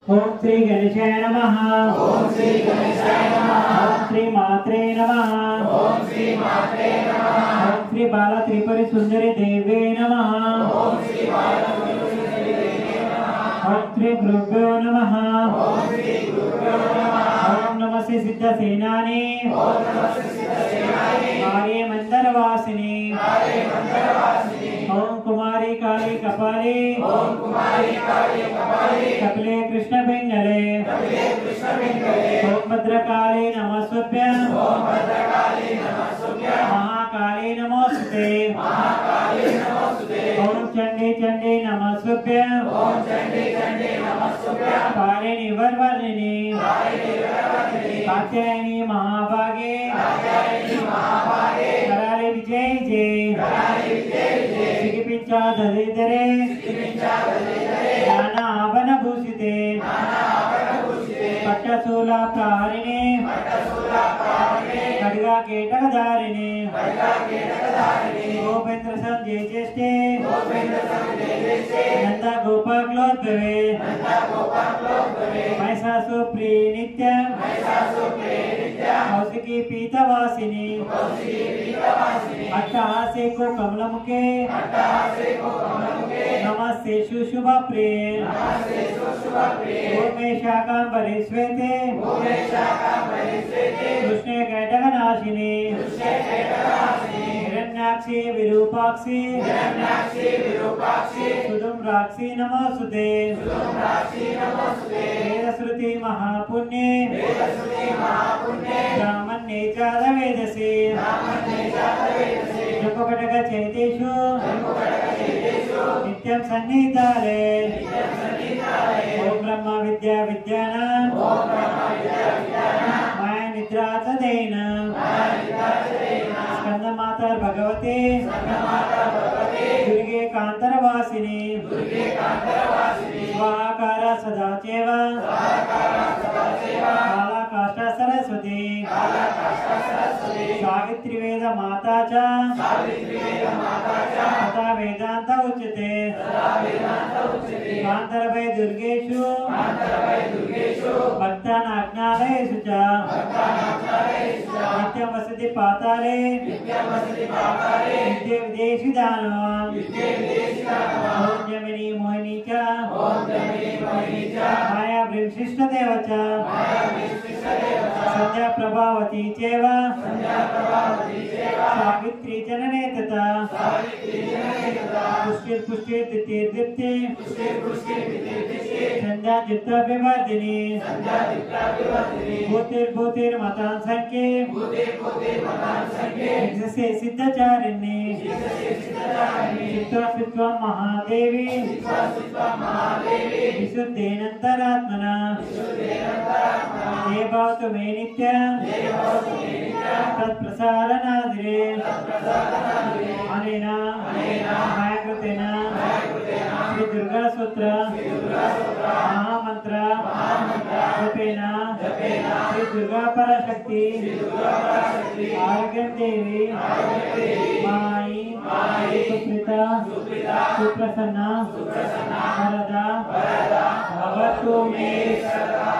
ओम श्री गणेशाय नमः। ओम श्री गणेशाय नमः। ओम श्री मात्रे नमः। ओम श्री मात्रे नमः। ओम श्री बाला त्रिपुरी सुंदरी देवे नमः। ओम श्री बाला त्रिपुरी सुंदरी देवे नमः। ओम श्री गुरुभ्यो नमः। ओम श्री गुरुभ्यो नमः। ओम नमः श्री सिद्ध सेनानी। ओम नमः श्री सिद्ध सेनानी। आर्य मंदर वासिनी। आर्य मंदर वासिनी। ओम कुमारी काली कपाली। ओम कुमारी काली कपाली। कपिले कृष्ण पिंगले। कपिले कृष्ण पिंगले। ओम भद्रकाली नमस्ते। ओम भद्रकाली नमस्ते। महाकाली नमोस्तुते। महाकाली नमोस्तुते। ओम चंडी चंडी नमस्ते। ओम चंडी चंडी नमस्ते। पारिणी वरवर्णिनी। पारिणी वरवर्णिनी। कात्यायनी महाभागे। कात्यायनी महाभागे। कराले विजय जय। कराले विजय जय। सिगिपिंचा दलितरे। सिगिपिंचा दलितरे। नाना आभरण भूषिते। नाना आभरण भूषिते। पट्टशूला प्रहारिणे। पट्टशूला प्रहारिणे। खड्गा केटकधारिणे। खड्गा केटकधारिणे। गोपेंद्र संजय ज्येष्ठे। गोपेंद्र संजय ज्येष्ठे। नंदा गोपाक्लोद्भवे। नंदा गोपाक्लोद्भवे। महिषासुर प्रिय नित्य। महिषासुर प्रिय नित्य। कौशिकी पीतवासिनी। कौशिकी पीतवासिनी। अट्टहासे को कमलमुखे। अट्टहासे को कमलमुखे। नमस्ते शुशुभा प्रिय। नमस्ते शुशुभा प्रिय। भूमे शाकांबरी श्वेते। भूमे शाकांबरी श्वेते। कृष्णे कैटकनाशिनी। कृष्णे कैटकनाशिनी। हिरण्याक्षी विरूपाक्षी। हिरण्याक्षी विरूपाक्षी। सुधुम्राक्षी नमोस्तुते। सुधुम्राक्षी नमोस्तुते। वेदश्रुति महापुण्ये। वेदश्रुति महापुण्ये। ब्राह्मण्ये चाद वेदसे। ब्राह्मण्ये चाद वेदसे। जपकटक चैतेषु। जपकटक चैतेषु। नित्यं सन्निधाने। नित्यं सन्निधाने। ओम ब्रह्म विद्या विद्यानां। ओम ब्रह्म विद्या विद्यानां। माया निद्रा तदेन। माया निद्रा तदेन। स्कंद माता भगवते। स्कंद माता भगवते। दुर्गे कांतरवासिनी। दुर्गे कांतरवासिनी। स्वाहाकारा सदाचैव। स्वाहाकारा सदाचैव। काला काष्ठा सरस्वती। काला काष्ठा सरस्वती। सावित्री वेद माता च। सावित्री वेद माता च। तथा वेदांत उच्यते। तथा वेदांत उच्यते। कांतरवै दुर्गेषु। कांतरवै दुर्गेषु। भक्तानाज्ञालयेषु च। भक्तानाज्ञालयेषु च। नित्यं वसति पाताले। नित्यं वसति पाताले। विद्ये विदेशि दानवं। विद्ये विदेशि दानवं। ओम जमिनी मोहिनी च। ओम जमिनी मोहिनी च। माया वृंशिष्टदेव च। माया वृंशिष्टदेव च। संध्या प्रभावती चैव। संध्या प्रभावती चैव। सावित्री जनने तथा। सावित्री जनने तथा। पुष्टिर पुष्टिर तिथिर दीप्ति। पुष्टिर पुष्टिर तिथिर दीप्ति। संध्या जित्वा विवर्धिनी। संध्या जित्वा विवर्धिनी। भूतिर भूतिर मतान संख्ये। भूतिर भूतिर मतान संख्ये। जिससे सिद्धचारिणी। जिससे सिद्धचारिणी। चित्वा चित्वा महादेवी। चित्वा चित्वा महादेवी। विशुद्धेनंतरात्मना। विशुद्धेनंतरात्मना। ये भवतु मे नित्यं। ये भवतु मे नित्यं। तत्प्रसारणादिरे। तत्प्रसारणादिरे। अनेन। अनेन। मया कृतेन। मया कृतेन। श्री दुर्गा सूत्र। श्री दुर्गा सूत्र। महामंत्र। महामंत्र। जपेन। जपेन। श्री दुर्गा पराशक्ति। श्री दुर्गा पराशक्ति। आरोग्यं देवी। आरोग्यं देवी। माई। माई। सुप्रीता। सुप्रीता। सुप्रसन्ना। सुप्रसन्ना। वरदा। वरदा। भवतु मे सदा।